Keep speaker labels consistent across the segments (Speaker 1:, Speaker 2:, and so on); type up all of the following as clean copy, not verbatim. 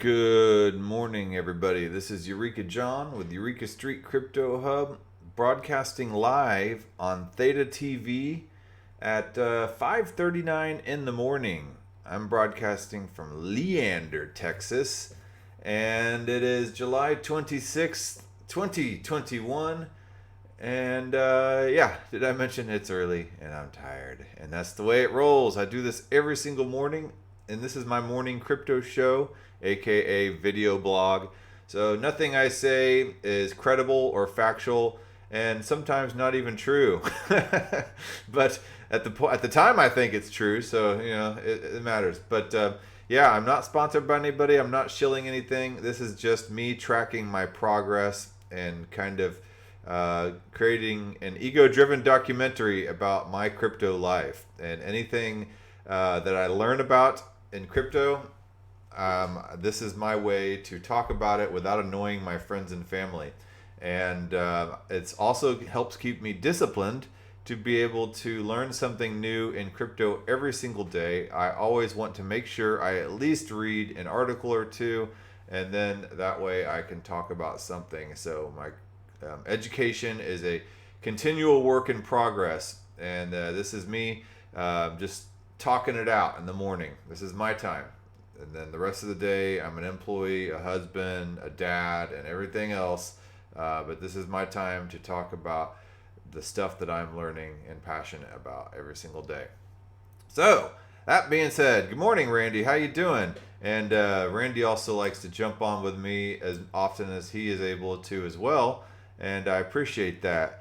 Speaker 1: Good morning, everybody. This is Eureka John with Eureka Street Crypto Hub, broadcasting live on Theta TV at 5:39 in the morning. I'm broadcasting from Leander, Texas, and it is July 26th, 2021. And yeah, did I mention it's early and I'm tired? And that's the way it rolls. I do this every single morning, and this is my morning crypto show, aka video blog. So nothing I say is credible or factual, and sometimes not even true. But at the time, I think it's true. So it matters. But yeah, I'm not sponsored by anybody. I'm not shilling anything. This is just me tracking my progress and kind of creating an ego-driven documentary about my crypto life and anything that I learn about in crypto. This is my way to talk about it without annoying my friends and family, and it's also helps keep me disciplined to be able to learn something new in crypto every single day. I always want to make sure I at least read an article or two, and then that way I can talk about something. So my education is a continual work in progress, and this is me just talking it out in the morning. This is my time, and then the rest of the day I'm an employee, a husband, a dad, and everything else, but this is my time to talk about the stuff that I'm learning and passionate about every single day. So that being said, good morning, Randy. How you doing? And Randy also likes to jump on with me as often as he is able to as well, and I appreciate that.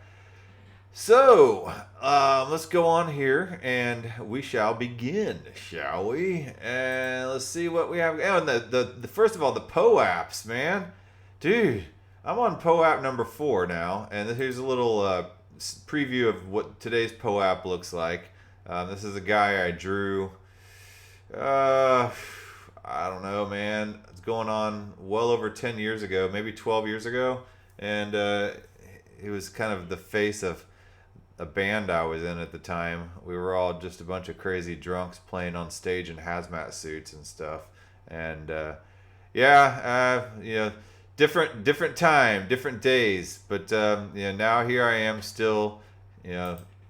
Speaker 1: So let's go on here, and we shall begin, shall we? And let's see what we have. Oh, and the first of all, the PoE apps, man, dude. I'm on PoE app number 4 now, and here's a little preview of what today's PoE app looks like. This is a guy I drew. I don't know, man. It's going on well over 10 years ago, maybe 12 years ago. And he was kind of the face of a band I was in at the time. We were all just a bunch of crazy drunks playing on stage in hazmat suits and stuff. And different time, different days. But now here I am still,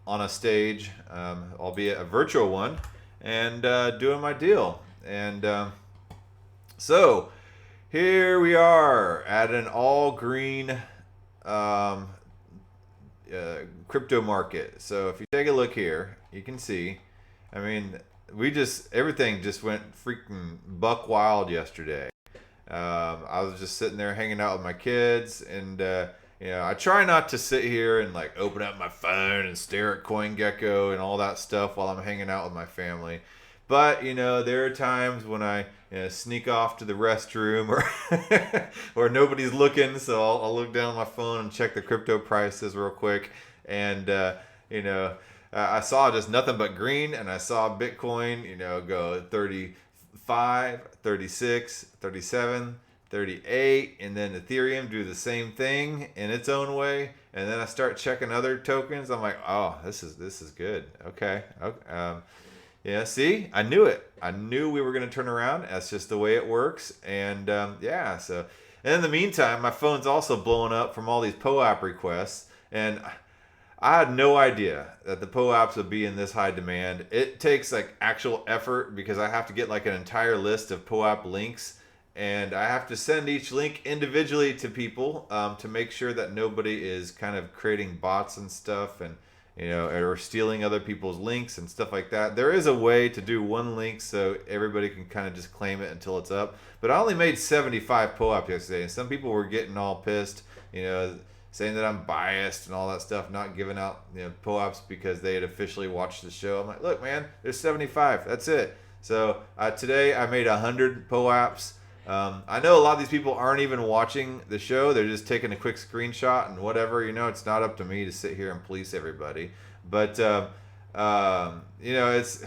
Speaker 1: on a stage, albeit a virtual one, and doing my deal. And so here we are at an all green crypto market. So if you take a look here, you can see, I mean, everything just went freaking buck wild yesterday. I was just sitting there hanging out with my kids, and I try not to sit here and like open up my phone and stare at CoinGecko and all that stuff while I'm hanging out with my family. But there are times when I sneak off to the restroom or or nobody's looking, so I'll look down on my phone and check the crypto prices real quick. And I saw just nothing but green, and I saw Bitcoin go 35, 36, 37, 38, and then Ethereum do the same thing in its own way. And then I start checking other tokens. I'm like, oh, this is good. Okay. Yeah, see, I knew it. I knew we were going to turn around. That's just the way it works. And so, and in the meantime, my phone's also blowing up from all these PoE app requests. And I had no idea that the PoE apps would be in this high demand. It takes like actual effort because I have to get like an entire list of PoE app links, and I have to send each link individually to people to make sure that nobody is kind of creating bots and stuff, and or stealing other people's links and stuff like that. There is a way to do one link so everybody can kind of just claim it until it's up. But I only made 75 PoE apps yesterday, and some people were getting all pissed, saying that I'm biased and all that stuff, not giving out PoE apps because they had officially watched the show. I'm like, look, man, there's 75. That's it. So today I made 100 PoE apps. I know a lot of these people aren't even watching the show. They're just taking a quick screenshot and whatever. It's not up to me to sit here and police everybody. But, it's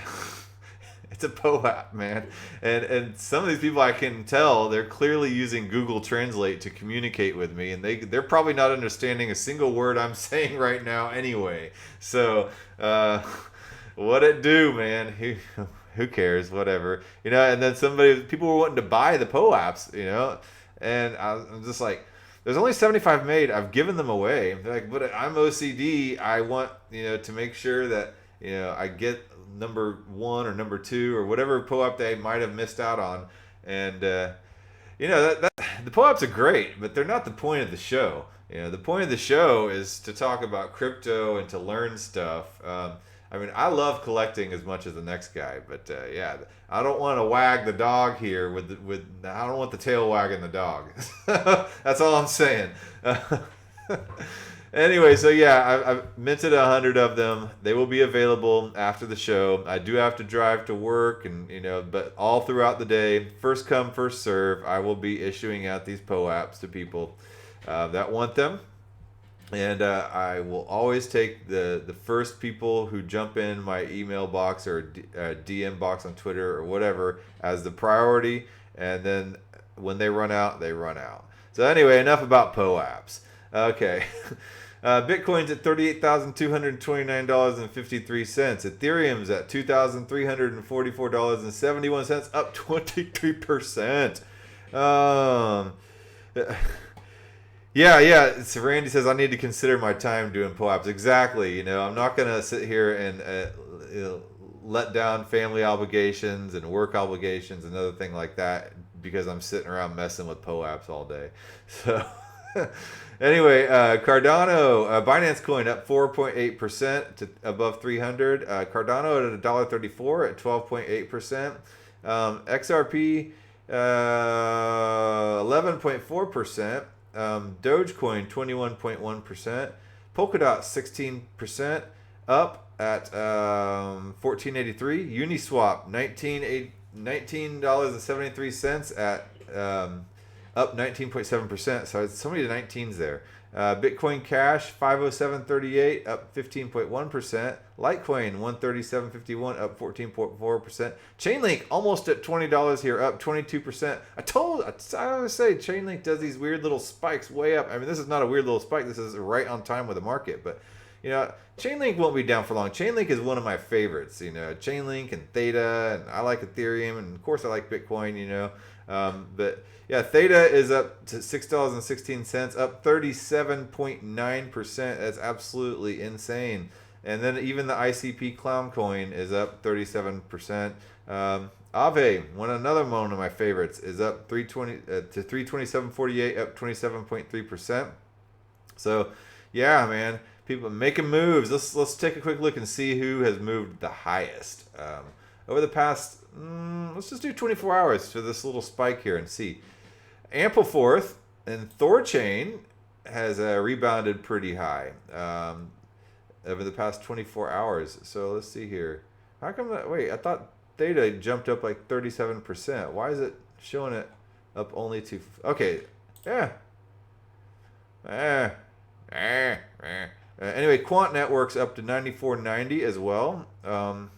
Speaker 1: it's a PoE app, man. And some of these people, I can tell, they're clearly using Google Translate to communicate with me. And they're probably not understanding a single word I'm saying right now anyway. So what it do, man? who cares, whatever, and then people were wanting to buy the PoE apps, and I'm just like, there's only 75 made. I've given them away. They're like, but I'm OCD. I want, to make sure that, I get number 1 or number 2 or whatever PoE app they might have missed out on. And, that the PoE apps are great, but they're not the point of the show. The point of the show is to talk about crypto and to learn stuff. I love collecting as much as the next guy, but I don't want to wag the dog here I don't want the tail wagging the dog. That's all I'm saying. Anyway, so I've minted 100 of them. They will be available after the show. I do have to drive to work, and but all throughout the day, first come, first serve, I will be issuing out these PoE apps to people that want them. And I will always take the first people who jump in my email box or DM box on Twitter or whatever as the priority. And then when they run out, they run out. So anyway, enough about PoE apps. Okay. Bitcoin's at $38,229.53. Ethereum's at $2,344.71, up 23%. Yeah. So Randy says I need to consider my time doing PoE apps. Exactly. I'm not gonna sit here and let down family obligations and work obligations and other thing like that because I'm sitting around messing with PoE apps all day. So anyway, Cardano, Binance Coin up 4.8% to above 300. Cardano at $1.34 at 12.8%. XRP 11.4%. Dogecoin 21.1%, Polkadot 16% up at $14.83, Uniswap $19.73 at up 19.7%. So it's so many 19s there. Bitcoin Cash 507.38 up 15.1%. Litecoin 137.51 up 14.4%. Chainlink almost at $20 here, up 22%. I always say Chainlink does these weird little spikes way up. This is not a weird little spike. This is right on time with the market. But Chainlink won't be down for long. Chainlink is one of my favorites. Chainlink and Theta, and I like Ethereum, and of course I like Bitcoin. But yeah, Theta is up to $6.16, up 37.9%. That's absolutely insane. And then even the ICP Clown Coin is up 37%. Aave, another one of my favorites, is up 320 to 327.48, up 27.3%. So yeah, man, people making moves. Let's take a quick look and see who has moved the highest over the past. Let's just do 24 hours for this little spike here and see. Ampleforth and Thorchain has rebounded pretty high over the past 24 hours. So let's see here. How come that? Wait, I thought Theta jumped up like 37%. Why is it showing it up only to? Okay, yeah. Anyway, Quant Network's up to 94.90 as well. I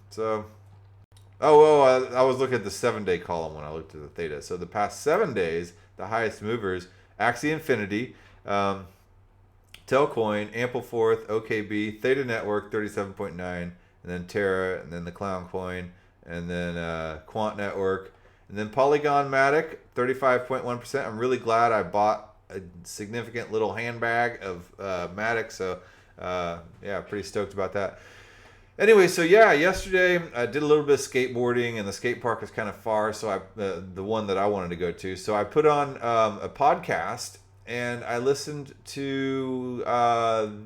Speaker 1: was looking at the 7-day column when I looked at the Theta. So the past 7 days, the highest movers: Axie Infinity, Telcoin, Ampleforth, OKB, Theta Network 37.9, and then Terra, and then the Clown Coin, and then Quant Network, and then Polygon Matic 35.1%. I'm really glad I bought a significant little handbag of Matic. So pretty stoked about that. Anyway, so yeah, yesterday I did a little bit of skateboarding, and the skate park is kind of far, so the one that I wanted to go to. So I put on a podcast, and I listened to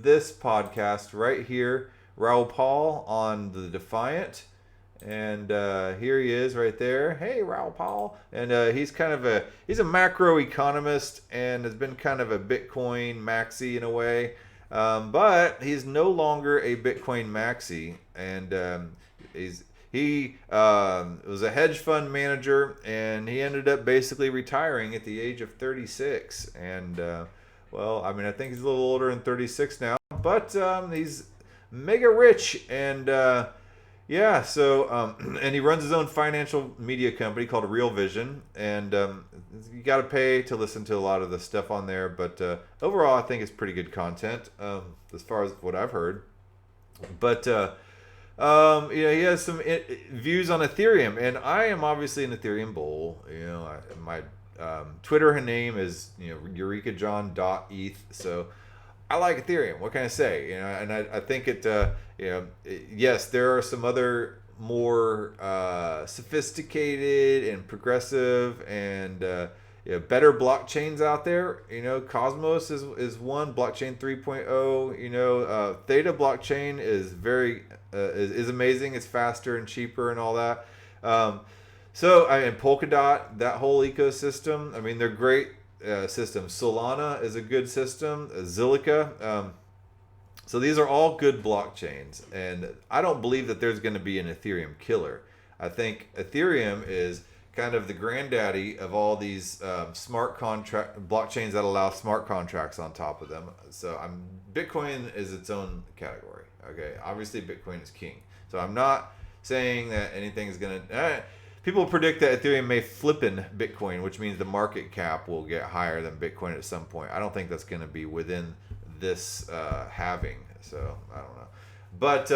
Speaker 1: this podcast right here, Raoul Paul on the Defiant, and here he is right there. Hey, Raoul Paul, and he's a macro economist and has been kind of a Bitcoin maxi in a way. But he's no longer a Bitcoin maxi, and he was a hedge fund manager, and he ended up basically retiring at the age of 36. And I think he's a little older than 36 now, but he's mega rich, and and he runs his own financial media company called Real Vision, and you got to pay to listen to a lot of the stuff on there, but overall I think it's pretty good content as far as what I've heard. But He has some views on Ethereum, and I am obviously an Ethereum bull. My Twitter name is eurekajohn.eth. So I like Ethereum. What can I say? And I think yes, there are some other more sophisticated and progressive and better blockchains out there. Cosmos is one. Blockchain 3.0. Theta blockchain is is amazing. It's faster and cheaper and all that. And Polkadot, that whole ecosystem. I mean, they're great systems. Solana is a good system. Zilliqa. So these are all good blockchains, and I don't believe that there's going to be an Ethereum killer. I think Ethereum is kind of the granddaddy of all these smart contract blockchains that allow smart contracts on top of them. So Bitcoin is its own category. Okay, obviously Bitcoin is king. So I'm not saying that anything is going to. People predict that Ethereum may flip in Bitcoin, which means the market cap will get higher than Bitcoin at some point. I don't think that's going to be within this halving. So I don't know. But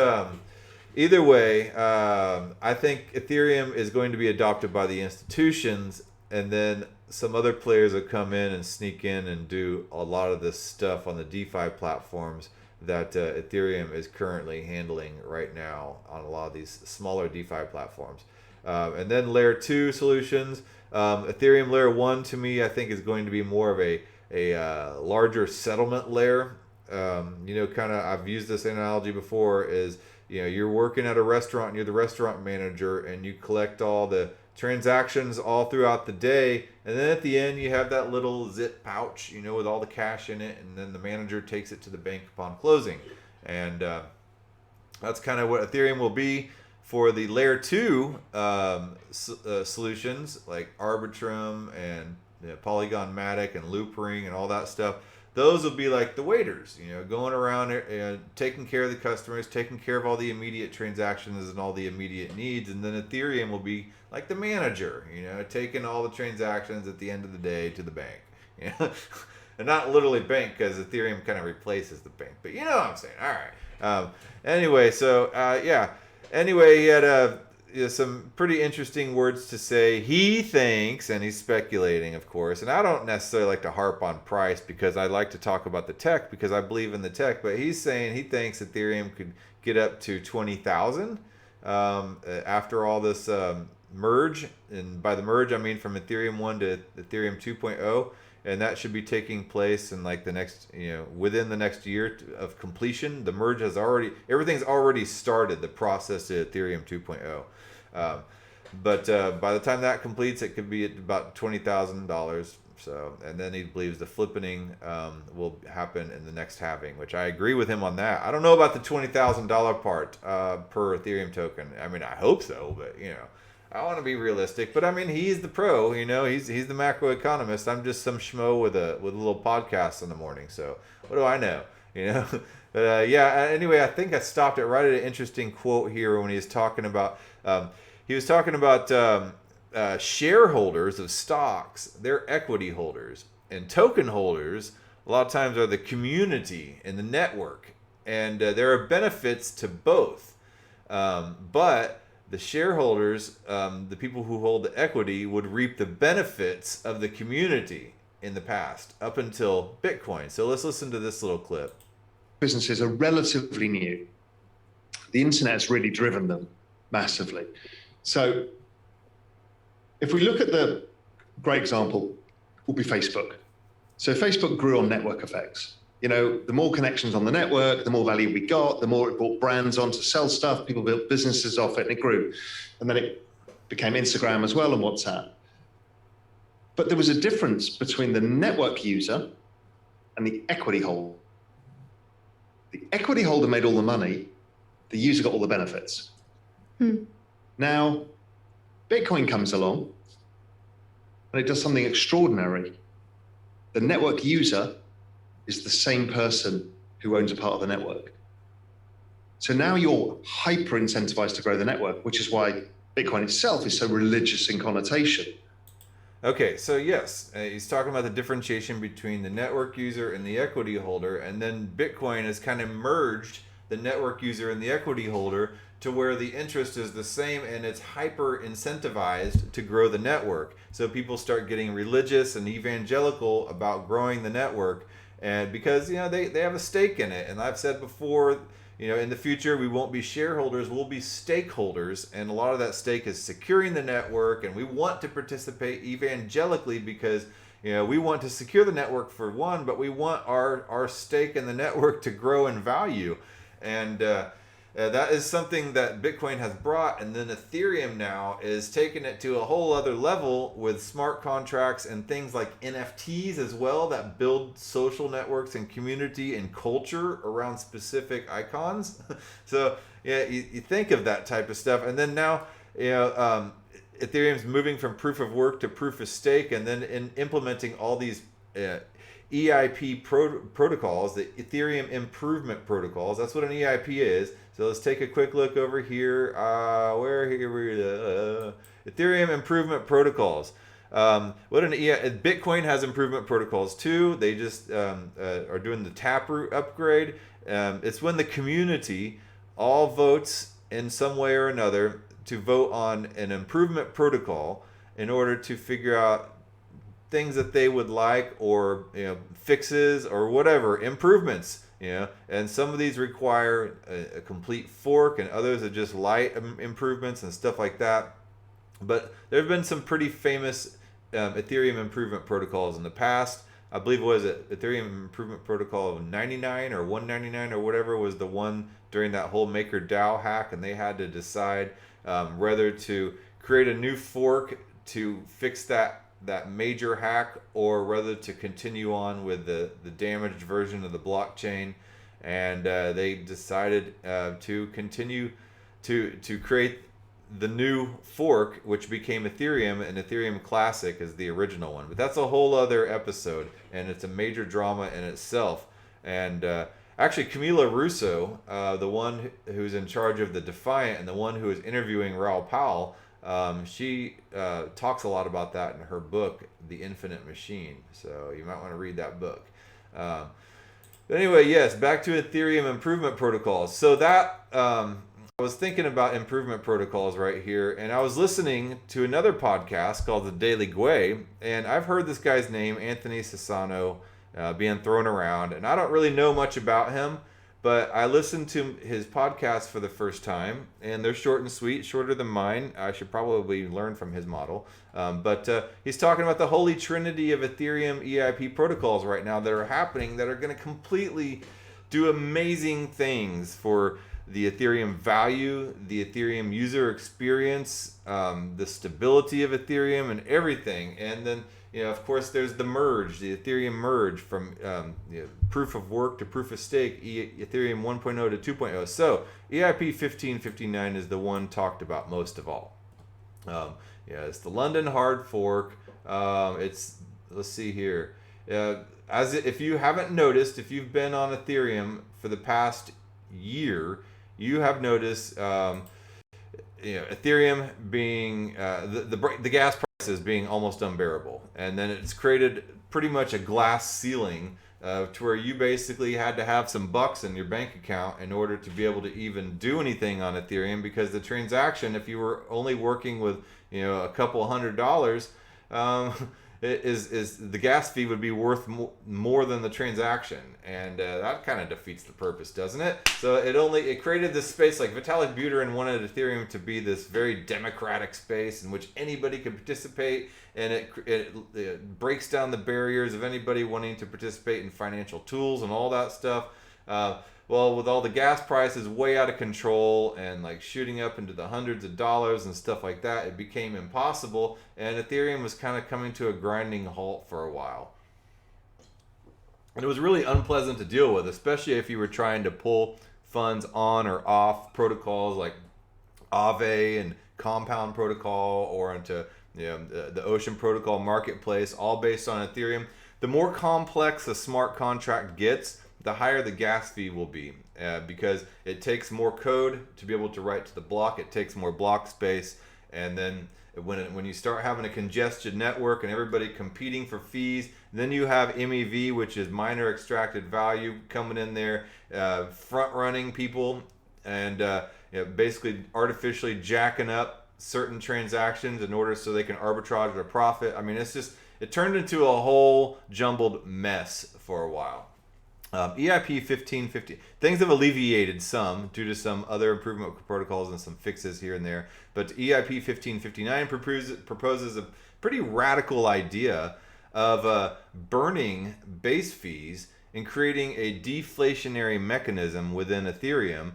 Speaker 1: either way, I think Ethereum is going to be adopted by the institutions, and then some other players will come in and sneak in and do a lot of this stuff on the DeFi platforms that Ethereum is currently handling right now on a lot of these smaller DeFi platforms. And then layer 2 solutions. Ethereum layer 1 to me, I think, is going to be more of a larger settlement layer. I've used this analogy before is, you're working at a restaurant and you're the restaurant manager and you collect all the transactions all throughout the day. And then at the end, you have that little zip pouch, with all the cash in it. And then the manager takes it to the bank upon closing. And that's kind of what Ethereum will be for the layer 2 solutions like Arbitrum and Polygon Matic and Loopring and all that stuff. Those will be like the waiters, going around taking care of the customers, taking care of all the immediate transactions and all the immediate needs. And then Ethereum will be like the manager, taking all the transactions at the end of the day to the bank. And not literally bank, because Ethereum kind of replaces the bank. But you know what I'm saying. All right. Anyway, so Anyway, he had some pretty interesting words to say. He thinks, and he's speculating, of course, and I don't necessarily like to harp on price because I like to talk about the tech because I believe in the tech, but he's saying he thinks Ethereum could get up to 20,000 after all this merge. And by the merge, I mean from Ethereum 1 to Ethereum 2.0. And that should be taking place in like the next, within the next year of completion. The merge everything's already started, the process to Ethereum 2.0. But by the time that completes, it could be at about $20,000. So, and then he believes the flippening will happen in the next halving, which I agree with him on that. I don't know about the $20,000 part per Ethereum token. I mean, I hope so, but I want to be realistic, but I mean, he's the pro, he's the macroeconomist. I'm just some schmo with a little podcast in the morning. So what do I know, But anyway, I think I stopped it right at an interesting quote here when he was talking about, shareholders of stocks. They're equity holders, and token holders a lot of times are the community and the network, and there are benefits to both, but the shareholders, the people who hold the equity, would reap the benefits of the community in the past up until Bitcoin. So let's listen to this little clip.
Speaker 2: Businesses are relatively new. The internet has really driven them massively. So if we look at the great example, will be Facebook. So Facebook grew on network effects. The more connections on the network, the more value we got, the more it brought brands on to sell stuff, people built businesses off it, and it grew. And then it became Instagram as well and WhatsApp. But there was a difference between the network user and the equity holder. The equity holder made all the money, the user got all the benefits. Now, Bitcoin comes along and it does something extraordinary. The network user is the same person who owns a part of the network. So now you're hyper incentivized to grow the network, which is why Bitcoin itself is so religious in connotation.
Speaker 1: Okay, so yes, he's talking about the differentiation between the network user and the equity holder, and then Bitcoin has kind of merged the network user and the equity holder to where the interest is the same and it's hyper incentivized to grow the network. So people start getting religious and evangelical about growing the network, and because they have a stake in it. And I've said before, in the future we won't be shareholders, we'll be stakeholders, and a lot of that stake is securing the network, and we want to participate evangelically because we want to secure the network for one, but we want our stake in the network to grow in value. And that is something that Bitcoin has brought. And then Ethereum now is taking it to a whole other level with smart contracts and things like NFTs as well, that build social networks and community and culture around specific icons. So you think of that type of stuff. And then now, Ethereum's moving from proof of work to proof of stake, and then implementing all these EIP protocols, the Ethereum improvement protocols. That's what an EIP is. So let's take a quick look over here. Ethereum improvement protocols. Bitcoin has improvement protocols too. They just are doing the Taproot upgrade. It's when the community all votes in some way or another to vote on an improvement protocol in order to figure out things that they would like, or fixes or whatever, improvements. And some of these require a complete fork, and others are just light improvements and stuff like that. But there have been some pretty famous Ethereum improvement protocols in the past. I believe Ethereum improvement protocol of 99 or 199 or whatever was the one during that whole MakerDAO hack, and they had to decide whether to create a new fork to fix that major hack, or whether to continue on with the damaged version of the blockchain. And they decided to continue to create the new fork, which became Ethereum, and Ethereum Classic is the original one. But that's a whole other episode, and it's a major drama in itself. And actually, Camila Russo, the one who's in charge of the Defiant and the one who is interviewing Raoul Pal, she talks a lot about that in her book, The Infinite Machine. So you might want to read that book. But anyway, yes, back to Ethereum improvement protocols. So that I was thinking about improvement protocols right here, and I was listening to another podcast called The Daily Gwei, and I've heard this guy's name, Anthony Sassano, being thrown around, and I don't really know much about him. But I listened to his podcast for the first time, and they're short and sweet, shorter than mine. I should probably learn from his model. But he's talking about the holy trinity of Ethereum EIP protocols right now that are happening, that are going to completely do amazing things for the Ethereum value, the Ethereum user experience, the stability of Ethereum, and everything. And then, of course, there's the merge, the Ethereum merge from proof of work to proof of stake, Ethereum 1.0 to 2.0. So EIP 1559 is the one talked about most of all. It's the London hard fork. Let's see here. If you haven't noticed, if you've been on Ethereum for the past year, you have noticed Ethereum being the gas prices being almost unbearable, and then it's created pretty much a glass ceiling to where you basically had to have some bucks in your bank account in order to be able to even do anything on Ethereum, because the transaction, if you were only working with a couple $100, is the gas fee would be worth more than the transaction, and that kind of defeats the purpose, doesn't it? So it created this space, like Vitalik Buterin wanted Ethereum to be this very democratic space in which anybody could participate, and it breaks down the barriers of anybody wanting to participate in financial tools and all that stuff. Well, with all the gas prices way out of control and like shooting up into the hundreds of dollars and stuff like that, it became impossible, and Ethereum was kind of coming to a grinding halt for a while. And it was really unpleasant to deal with, especially if you were trying to pull funds on or off protocols like Aave and Compound Protocol, or into the Ocean Protocol Marketplace, all based on Ethereum. The more complex a smart contract gets, the higher the gas fee will be, because it takes more code to be able to write to the block. It takes more block space, and then when you start having a congested network and everybody competing for fees, then you have MEV, which is miner extracted value, coming in there, front running people, and basically artificially jacking up certain transactions in order so they can arbitrage their profit. I mean, it turned into a whole jumbled mess for a while. EIP 1550, things have alleviated some due to some other improvement protocols and some fixes here and there. But EIP 1559 proposes a pretty radical idea of burning base fees and creating a deflationary mechanism within Ethereum.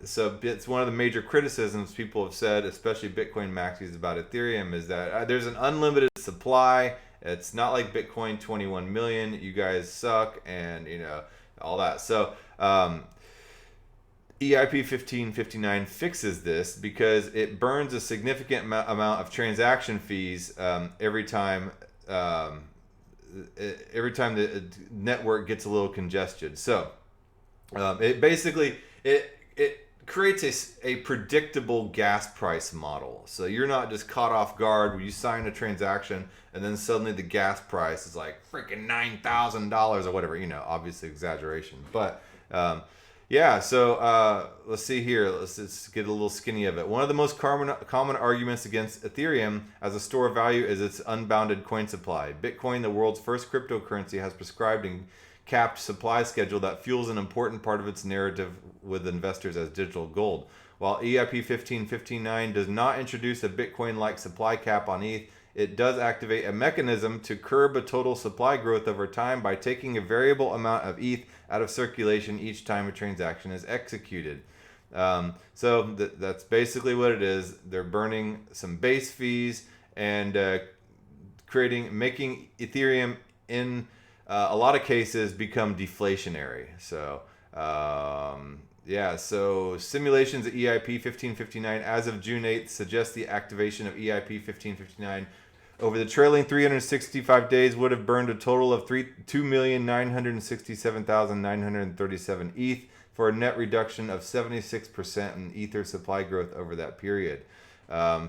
Speaker 1: So it's one of the major criticisms people have said, especially Bitcoin maxis, about Ethereum, is that there's an unlimited supply. It's not like Bitcoin 21 million. You guys suck, and all that. So EIP 1559 fixes this because it burns a significant amount of transaction fees every time the network gets a little congested. So it basically it creates a predictable gas price model. So you're not just caught off guard when you sign a transaction and then suddenly the gas price is like freaking $9,000 or whatever. Obviously exaggeration, but yeah. So let's see here. Let's get a little skinny of it. One of the most common arguments against Ethereum as a store of value is its unbounded coin supply. Bitcoin, the world's first cryptocurrency, has prescribed and capped supply schedule that fuels an important part of its narrative with investors as digital gold. While EIP 1559 does not introduce a Bitcoin-like supply cap on ETH, it does activate a mechanism to curb a total supply growth over time by taking a variable amount of ETH out of circulation each time a transaction is executed. So that's basically what it is. They're burning some base fees and making Ethereum in a lot of cases become deflationary. So so simulations at EIP 1559 as of June 8th suggest the activation of EIP 1559 over the trailing 365 days would have burned a total of 2,967,937 ETH for a net reduction of 76% in Ether supply growth over that period. In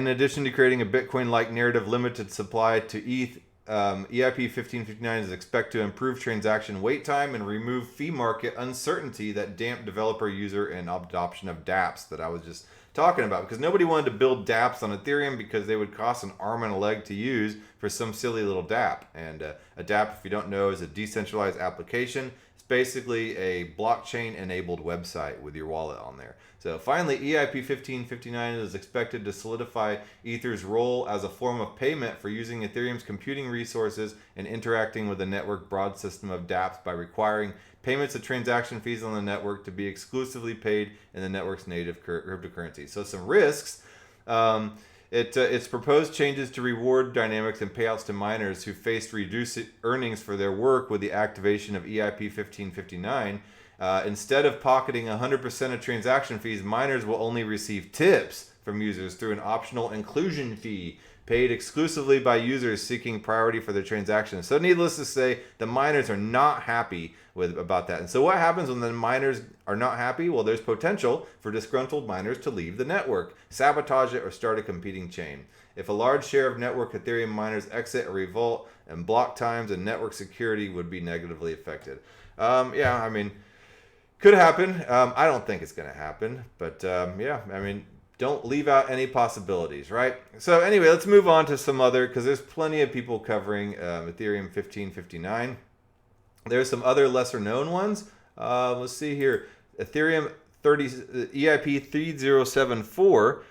Speaker 1: addition to creating a Bitcoin-like narrative limited supply to ETH, EIP 1559 is expected to improve transaction wait time and remove fee market uncertainty that damped developer user and adoption of dApps that I was just talking about, because nobody wanted to build dApps on Ethereum because they would cost an arm and a leg to use for some silly little dApp. And a dApp, if you don't know, is a decentralized application. It's basically a blockchain enabled website with your wallet on there. So finally, EIP 1559 is expected to solidify Ether's role as a form of payment for using Ethereum's computing resources and interacting with the network broad system of dApps by requiring payments of transaction fees on the network to be exclusively paid in the network's native cryptocurrency. So some risks. Its proposed changes to reward dynamics and payouts to miners who faced reduced earnings for their work with the activation of EIP 1559. Instead of pocketing 100% of transaction fees, miners will only receive tips from users through an optional inclusion fee paid exclusively by users seeking priority for their transactions. So needless to say, the miners are not happy about that. And so what happens when the miners are not happy? Well, there's potential for disgruntled miners to leave the network, sabotage it, or start a competing chain. If a large share of network Ethereum miners exit or revolt, and block times and network security would be negatively affected. Could happen. I don't think it's going to happen, but don't leave out any possibilities, right? So anyway, let's move on to some other, because there's plenty of people covering Ethereum 1559. There's some other lesser known ones. Let's see here. Ethereum EIP 3074,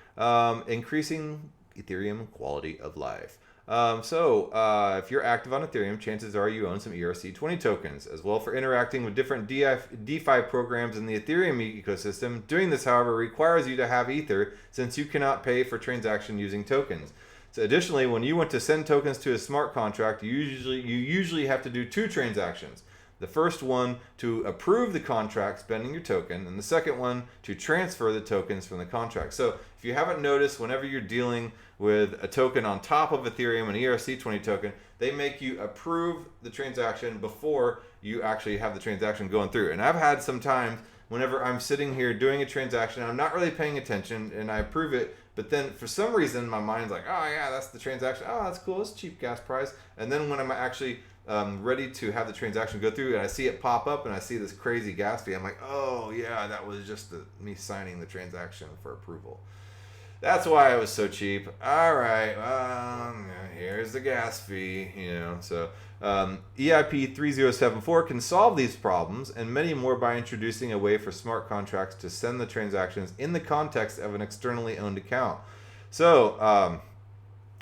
Speaker 1: increasing Ethereum quality of life. If you're active on Ethereum, chances are you own some ERC20 tokens as well for interacting with different DeFi programs in the Ethereum ecosystem. Doing this, however, requires you to have Ether, since you cannot pay for transaction using tokens. So additionally, when you want to send tokens to a smart contract, you usually have to do two transactions. The first one to approve the contract spending your token, and the second one to transfer the tokens from the contract. So if you haven't noticed, whenever you're dealing with a token on top of Ethereum, an ERC20 token, they make you approve the transaction before you actually have the transaction going through. And I've had some times whenever I'm sitting here doing a transaction, I'm not really paying attention, and I approve it, but then for some reason my mind's like, oh yeah, that's the transaction, oh that's cool, it's cheap gas price. And then when I'm actually ready to have the transaction go through, and I see it pop up, and I see this crazy gas fee. I'm like, oh yeah, that was just me signing the transaction for approval. That's why it was so cheap. All right, here's the gas fee. So EIP 3074 can solve these problems and many more by introducing a way for smart contracts to send the transactions in the context of an externally owned account. So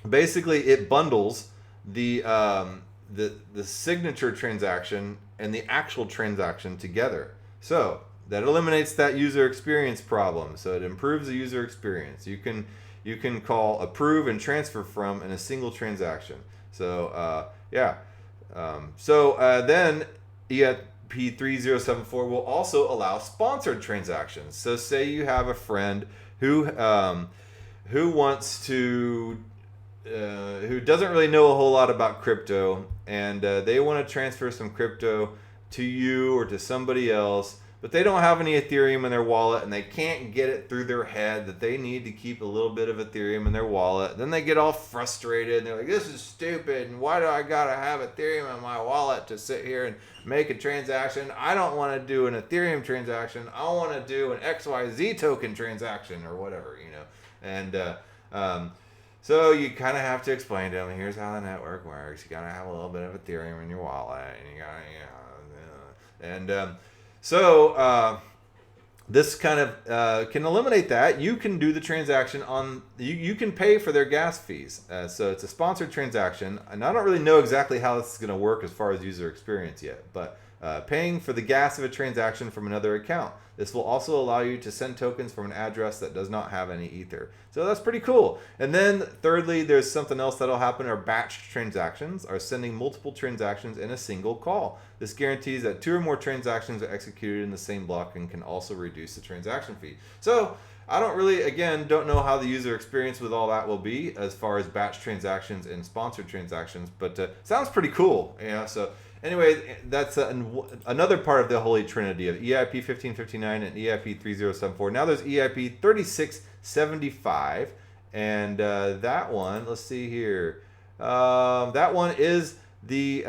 Speaker 1: basically, it bundles the signature transaction and the actual transaction together. So that eliminates that user experience problem. So it improves the user experience. You can call approve and transfer from in a single transaction. So then EIP 3074 will also allow sponsored transactions. So say you have a friend who wants to who doesn't really know a whole lot about crypto, and they want to transfer some crypto to you or to somebody else, but they don't have any Ethereum in their wallet, and they can't get it through their head that they need to keep a little bit of Ethereum in their wallet. Then they get all frustrated, and they're like, this is stupid, and why do I gotta have Ethereum in my wallet to sit here and make a transaction? I don't want to do an Ethereum transaction. I want to do an XYZ token transaction or whatever, and so you kind of have to explain to them, here's how the network works. You got to have a little bit of Ethereum in your wallet, and you got to, so this kind of can eliminate that. You can do the transaction on, you can pay for their gas fees. So it's a sponsored transaction, and I don't really know exactly how this is going to work as far as user experience yet, but paying for the gas of a transaction from another account. This will also allow you to send tokens from an address that does not have any Ether. So that's pretty cool. And then thirdly, there's something else that'll happen, are batch transactions, are sending multiple transactions in a single call. This guarantees that 2 or more transactions are executed in the same block and can also reduce the transaction fee. So I don't know how the user experience with all that will be as far as batch transactions and sponsored transactions, but sounds pretty cool. So anyway, that's another part of the Holy Trinity of EIP 1559 and EIP 3074. Now there's EIP 3675, and that one, let's see here. That one is the,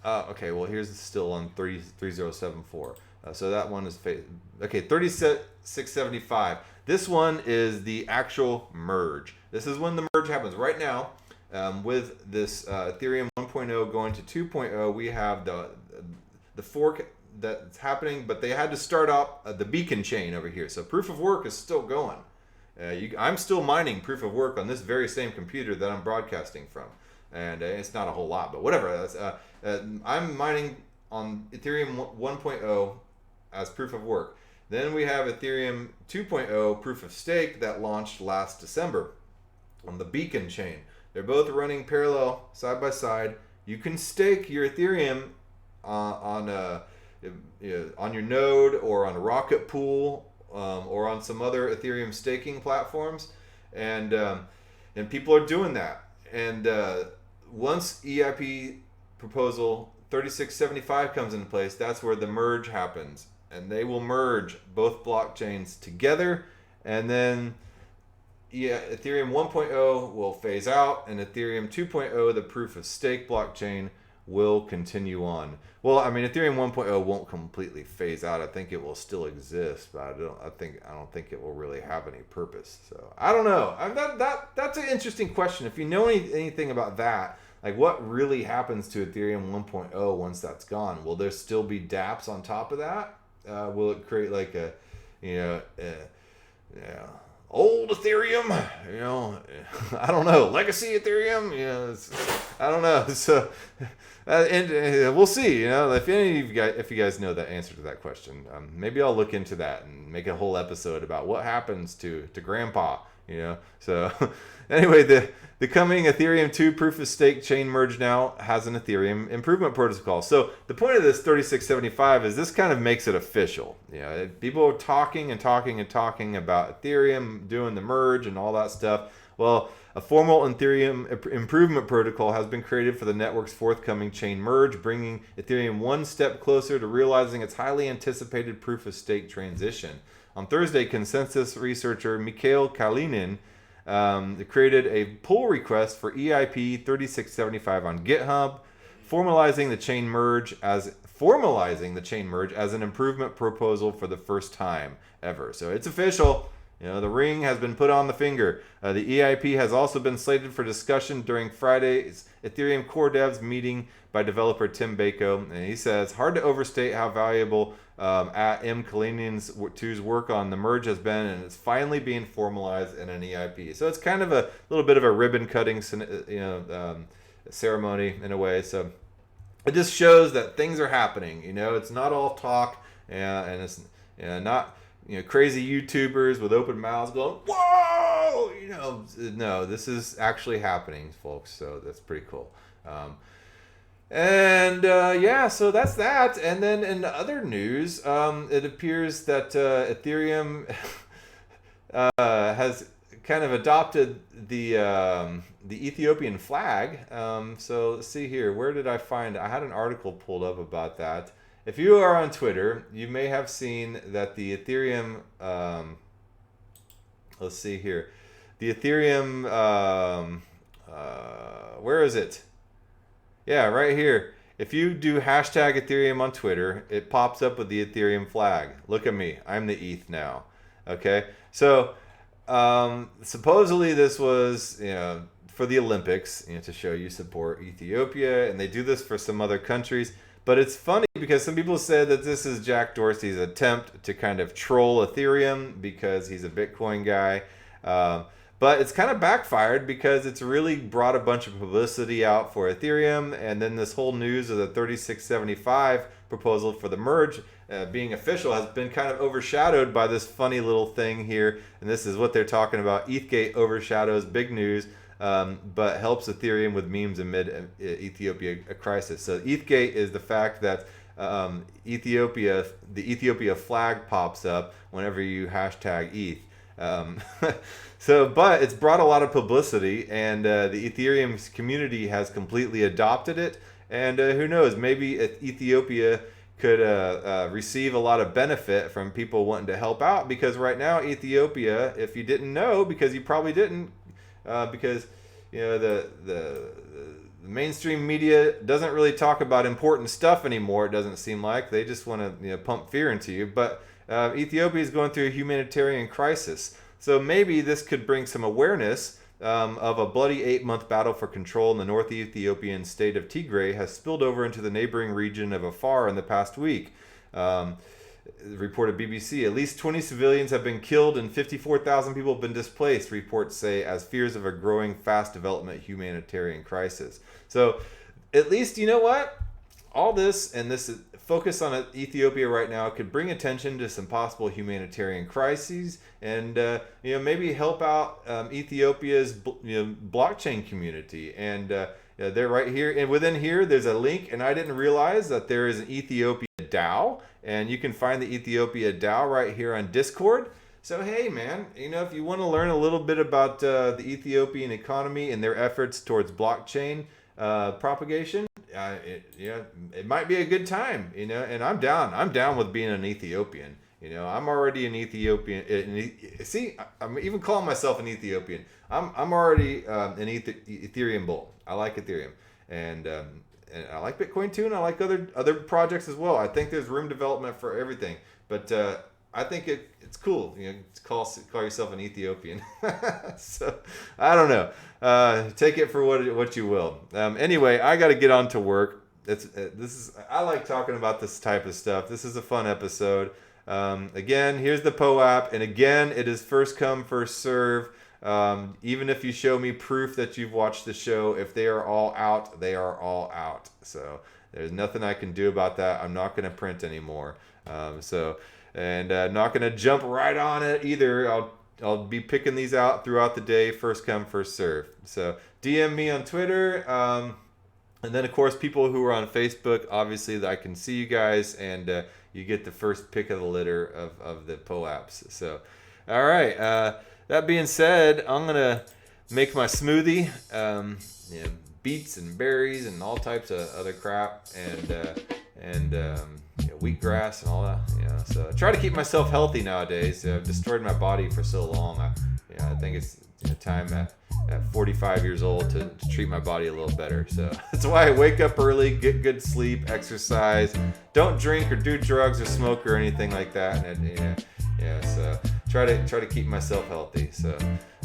Speaker 1: okay, well, here's still on 3074. So that one is, 3675. This one is the actual merge. This is when the merge happens. Right now, with this Ethereum 1.0 going to 2.0, we have the fork that's happening, but they had to start up the beacon chain over here. So proof of work is still going. I'm still mining proof of work on this very same computer that I'm broadcasting from. And it's not a whole lot, but whatever. I'm mining on Ethereum 1.0 as proof of work. Then we have Ethereum 2.0 proof of stake that launched last December on the beacon chain. They're both running parallel, side by side. You can stake your Ethereum on your node or on a Rocket Pool or on some other Ethereum staking platforms, and people are doing that. And once EIP proposal 3675 comes into place, that's where the merge happens, and they will merge both blockchains together, and then Ethereum 1.0 will phase out, and Ethereum 2.0, the proof of stake blockchain, will continue on. Well, I mean, Ethereum 1.0 won't completely phase out. I think it will still exist, but I don't think it will really have any purpose. So I don't know. That's an interesting question. If you know anything about that, like what really happens to Ethereum 1.0 once that's gone? Will there still be dApps on top of that? Will it create like a, old Ethereum, I don't know, legacy Ethereum, I don't know. So, and we'll see. If any of you guys, if you guys know the answer to that question, maybe I'll look into that and make a whole episode about what happens to Grandpa. So anyway, the coming Ethereum 2 proof of stake chain merge now has an Ethereum improvement protocol. So the point of this 3675 is this kind of makes it official. People are talking and talking and talking about Ethereum doing the merge and all that stuff. Well, a formal Ethereum improvement protocol has been created for the network's forthcoming chain merge, bringing Ethereum one step closer to realizing its highly anticipated proof of stake transition. On Thursday, consensus researcher Mikhail Kalinin created a pull request for EIP 3675 on GitHub formalizing the chain merge as an improvement proposal for the first time ever. So it's official. The ring has been put on the finger. The EIP has also been slated for discussion during Friday's Ethereum core devs meeting by developer Tim Bako. And he says, hard to overstate how valuable at M. Kalinian's 2's work on the merge has been, and it's finally being formalized in an EIP. So it's kind of a little bit of a ribbon cutting ceremony in a way. So it just shows that things are happening. It's not all talk, and it's not crazy YouTubers with open mouths going, whoa, no, this is actually happening, folks. So that's pretty cool. So that's that. And then in other news, it appears that Ethereum has kind of adopted the Ethiopian flag. So let's see here. Where did I find it? I had an article pulled up about that. If you are on Twitter, you may have seen that the Ethereum, let's see here, the Ethereum, where is it? Yeah, right here. If you do hashtag Ethereum on Twitter, it pops up with the Ethereum flag. Look at me. I'm the ETH now. Okay. So, supposedly this was, for the Olympics, to show you support Ethiopia, and they do this for some other countries. But it's funny because some people said that this is Jack Dorsey's attempt to kind of troll Ethereum because he's a Bitcoin guy. But it's kind of backfired because it's really brought a bunch of publicity out for Ethereum. And then this whole news of the 3675 proposal for the merge being official has been kind of overshadowed by this funny little thing here. And this is what they're talking about. ETHgate overshadows big news. But helps Ethereum with memes amid Ethiopia crisis. So ETHgate is the fact that the Ethiopia flag pops up whenever you hashtag ETH. But it's brought a lot of publicity, and the Ethereum community has completely adopted it. And who knows, maybe Ethiopia could receive a lot of benefit from people wanting to help out, because right now Ethiopia, if you didn't know, because you probably didn't, because the mainstream media doesn't really talk about important stuff anymore. It doesn't seem like they just want to pump fear into you. But Ethiopia is going through a humanitarian crisis, so maybe this could bring some awareness of a bloody 8-month battle for control in the North Ethiopian state of Tigray has spilled over into the neighboring region of Afar in the past week. Reported BBC. At least 20 civilians have been killed and 54,000 people have been displaced, reports say, as fears of a growing fast development humanitarian crisis. So at least, you know what? All this and this focus on Ethiopia right now could bring attention to some possible humanitarian crises, and maybe help out Ethiopia's blockchain community. And they're right here, and within here there's a link, and I didn't realize that there is an Ethiopia DAO, and you can find the Ethiopia DAO right here on Discord. So hey man, if you want to learn a little bit about the Ethiopian economy and their efforts towards blockchain propagation, it might be a good time, and I'm down with being an Ethiopian. I'm already an Ethiopian. See, I'm even calling myself an Ethiopian. I'm already an Ethereum bull. I like Ethereum, and I like Bitcoin too, and I like other projects as well. I think there's room development for everything, but I think it's cool. To call yourself an Ethiopian. So I don't know. Take it for what you will. Anyway, I got to get on to work. I like talking about this type of stuff. This is a fun episode. Again, here's the PoE App, and again, it is first come, first serve. Even if you show me proof that you've watched the show, if they are all out, they are all out. So there's nothing I can do about that. I'm not going to print anymore. Not going to jump right on it either. I'll be picking these out throughout the day. First come, first serve. So DM me on Twitter. And then, of course, people who are on Facebook, obviously, I can see you guys, and you get the first pick of the litter of the PoE Apps. So, all right. That being said, I'm going to make my smoothie. Beets and berries and all types of other crap, and wheatgrass and all that. So I try to keep myself healthy nowadays. I've destroyed my body for so long. I think it's time at 45 years old to treat my body a little better. So that's why I wake up early, get good sleep, exercise, don't drink or do drugs or smoke or anything like that. And so try to keep myself healthy. So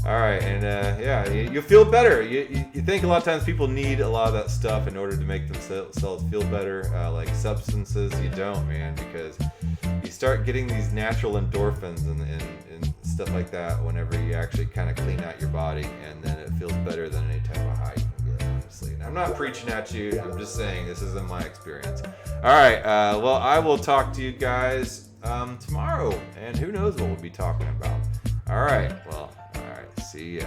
Speaker 1: all right, and you feel better. You think a lot of times people need a lot of that stuff in order to make themselves feel better, like substances. You don't, man, because you start getting these natural endorphins and stuff like that whenever you actually kind of clean out your body, and then it feels better than any type of high you can get, honestly. And I'm not preaching at you. I'm just saying this isn't my experience. All right, well, I will talk to you guys tomorrow, and who knows what we'll be talking about. All right, well, all right, see ya.